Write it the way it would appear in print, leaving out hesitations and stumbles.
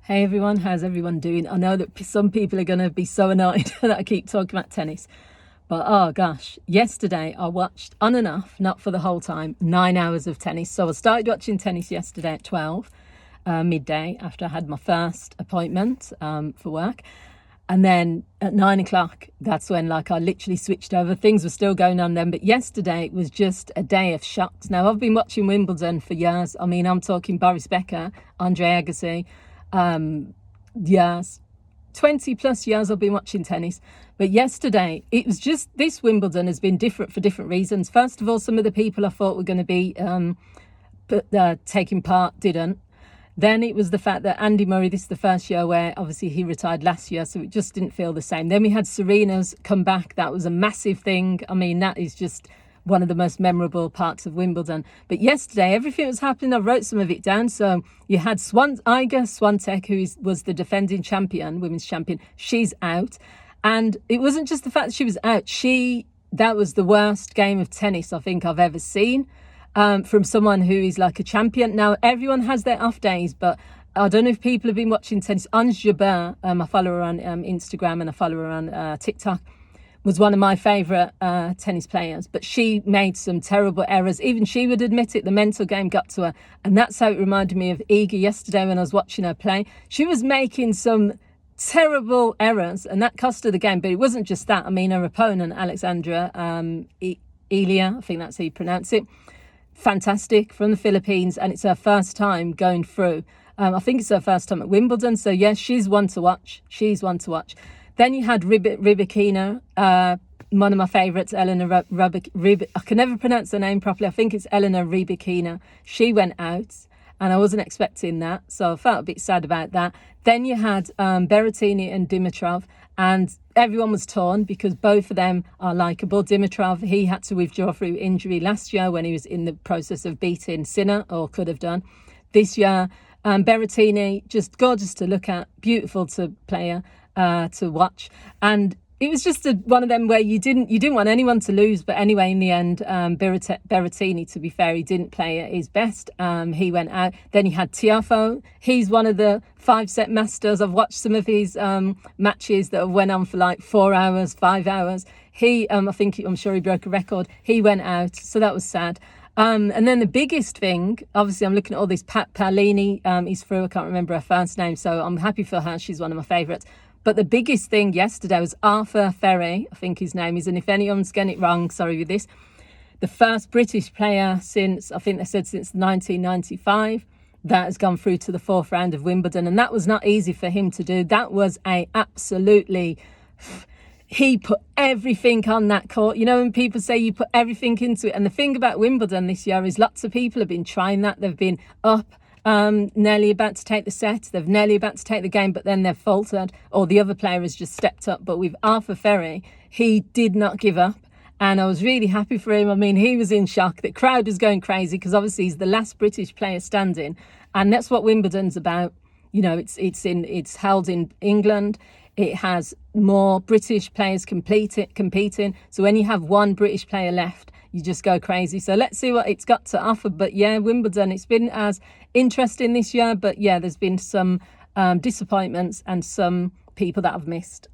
Hey everyone, how's everyone doing? I know that some people are going to be so annoyed that I keep talking about tennis, but oh gosh, yesterday I watched on and off, not for the whole time, 9 hours of tennis. So I started watching tennis yesterday at 12, midday, after I had my first appointment for work. And then at 9 o'clock, that's when I literally switched over. Things were still going on then, but yesterday was just a day of shocks. Now, I've been watching Wimbledon for years. I mean, I'm talking Boris Becker, Andre Agassi. Yes, 20 plus years I've been watching tennis. But yesterday, it was just, this Wimbledon has been different for different reasons. First of all, some of the people I thought were going to be taking part didn't. Then it was the fact that Andy Murray, this is the first year where obviously he retired last year, so it just didn't feel the same. Then we had Serena's come back. That was a massive thing. I mean, that is just one of the most memorable parts of Wimbledon. But yesterday, everything was happening. I wrote some of it down. So you had Iga Swiatek, who was the defending champion, women's champion. She's out. And it wasn't just the fact that she was out. That was the worst game of tennis I think I've ever seen. From someone who is like a champion. Now, everyone has their off days, but I don't know if people have been watching tennis. Ons Jabeur, I follow her on Instagram and I follow her on TikTok, was one of my favourite tennis players, but she made some terrible errors. Even she would admit it, the mental game got to her. And that's how it reminded me of Iga yesterday when I was watching her play. She was making some terrible errors and that cost her the game, but it wasn't just that. I mean, her opponent, Alexandra Elia, I think that's how you pronounce it, fantastic, from the Philippines, and it's her first time going through. I think it's her first time at Wimbledon, so yes, she's one to watch. Then you had Rybakina, one of my favourites, Eleanor Rybakina. I can never pronounce her name properly. I think it's Eleanor Rybakina. She went out, and I wasn't expecting that, so I felt a bit sad about that. Then you had Berrettini and Dimitrov, and everyone was torn because both of them are likeable. Dimitrov, he had to withdraw through injury last year when he was in the process of beating Sinner, or could have done. This year, Berrettini, just gorgeous to look at, beautiful to player to watch, and it was just one of them where you didn't want anyone to lose. But anyway, in the end, Berrettini, to be fair, he didn't play at his best. He went out. Then you had Tiafoe. He's one of the 5-set masters. I've watched some of his matches that went on for like 4 hours, 5 hours. I'm sure he broke a record. He went out, so that was sad. And then the biggest thing, obviously I'm looking at all this, Pat Paolini is through. I can't remember her first name, so I'm happy for her. She's one of my favourites. But the biggest thing yesterday was Arthur Ferry, I think his name is, and if anyone's getting it wrong, sorry with this, the first British player since 1995 that has gone through to the fourth round of Wimbledon. And that was not easy for him to do. That was he put everything on that court. You know, when people say you put everything into it. And the thing about Wimbledon this year is lots of people have been trying that. They've been up, nearly about to take the set, they've nearly about to take the game, but then they've faltered, or the other player has just stepped up. But with Arthur Ferry, he did not give up, and I was really happy for him. I mean, he was in shock. The crowd was going crazy because obviously he's the last British player standing, and that's what Wimbledon's about. You know, it's held in England. It has more British players competing. So when you have one British player left, you just go crazy. So let's see what it's got to offer. But yeah, Wimbledon, it's been as interesting this year. But yeah, there's been some disappointments and some people that I've missed.